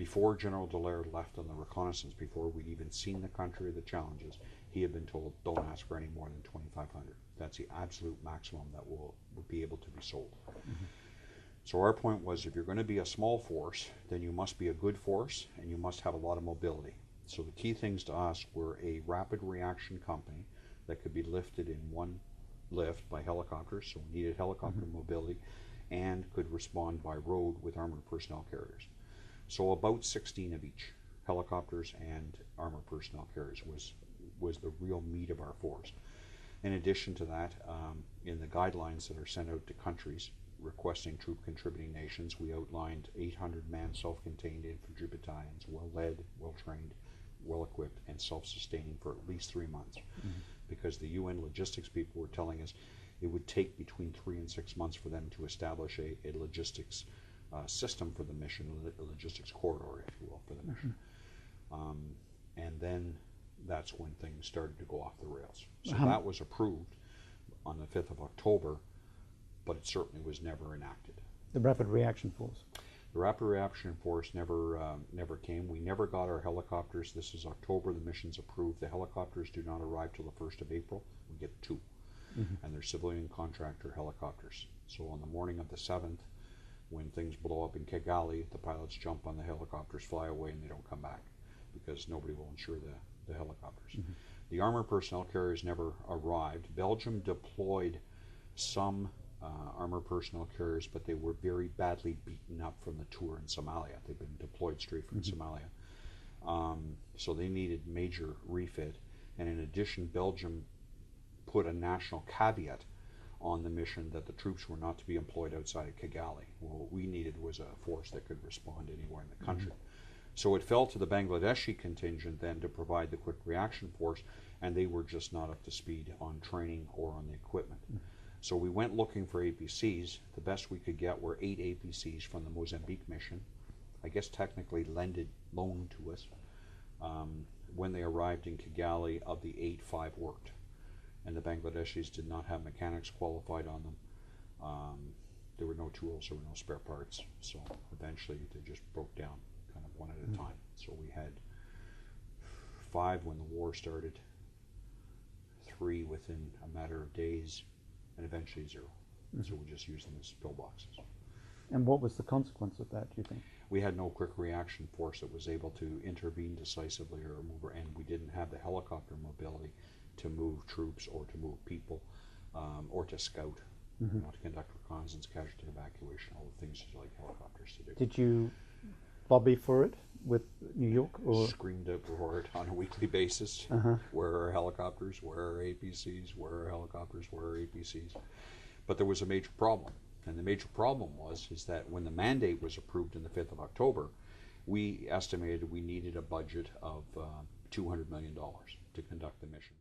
Before General Dallaire left on the reconnaissance, before we'd even seen the country or the challenges, he had been told, don't ask for any more than 2,500. That's the absolute maximum that will be able to be sold. Mm-hmm. So our point was, if you're going to be a small force, then you must be a good force, and you must have a lot of mobility. So the key things to us were a rapid reaction company that could be lifted in one lift by helicopters, so we needed helicopter mm-hmm. mobility, and could respond by road with armored personnel carriers. So about 16 of each, helicopters and armored personnel carriers, was the real meat of our force. In addition to that, in the guidelines that are sent out to countries requesting troop contributing nations, we outlined 800-man self-contained infantry battalions, well-led, well-trained, well-equipped, and self-sustaining for at least 3 months. Mm-hmm. Because the UN logistics people were telling us it would take between 3 and 6 months for them to establish a logistics system for the mission, a logistics corridor, if you will, for the mission. Mm-hmm. And then that's when things started to go off the rails. So that was approved on the 5th of October, but it certainly was never enacted. The Rapid Reaction Force? The Rapid Reaction Force never came. We never got our helicopters. This is October, the mission's approved. The helicopters do not arrive till the 1st of April. We get 2, mm-hmm. and they're civilian contractor helicopters. So on the morning of the 7th, when things blow up in Kigali, the pilots jump on the helicopters, fly away, and they don't come back because nobody will insure the helicopters. Mm-hmm. The armored personnel carriers never arrived. Belgium deployed some armored personnel carriers, but they were very badly beaten up from the tour in Somalia. They've been deployed straight from mm-hmm. Somalia. So they needed major refit. And in addition, Belgium put a national caveat on the mission that the troops were not to be employed outside of Kigali. Well, what we needed was a force that could respond anywhere in the country. Mm-hmm. So it fell to the Bangladeshi contingent then to provide the quick reaction force, and they were just not up to speed on training or on the equipment. Mm-hmm. So we went looking for APCs. The best we could get were 8 APCs from the Mozambique mission, I guess technically loaned to us. When they arrived in Kigali, of the 8, 5 worked. And the Bangladeshis did not have mechanics qualified on them. There were no tools, there were no spare parts. So eventually they just broke down kind of one at a time. So we had 5 when the war started, 3 within a matter of days, and eventually 0. Mm-hmm. So we just used them as pillboxes. And what was the consequence of that, do you think? We had no quick reaction force that was able to intervene decisively or move, and we didn't have the helicopter mobility to move troops or to move people or to scout, mm-hmm. To conduct reconnaissance, casualty evacuation, all the things like helicopters to do. Did you lobby for it with New York? Or? Screamed out for it on a weekly basis. Uh-huh. Where are helicopters? Where are APCs? Where are helicopters? Where are APCs? But there was a major problem. And the major problem is that when the mandate was approved on the 5th of October, we estimated we needed a budget of $200 million to conduct the mission.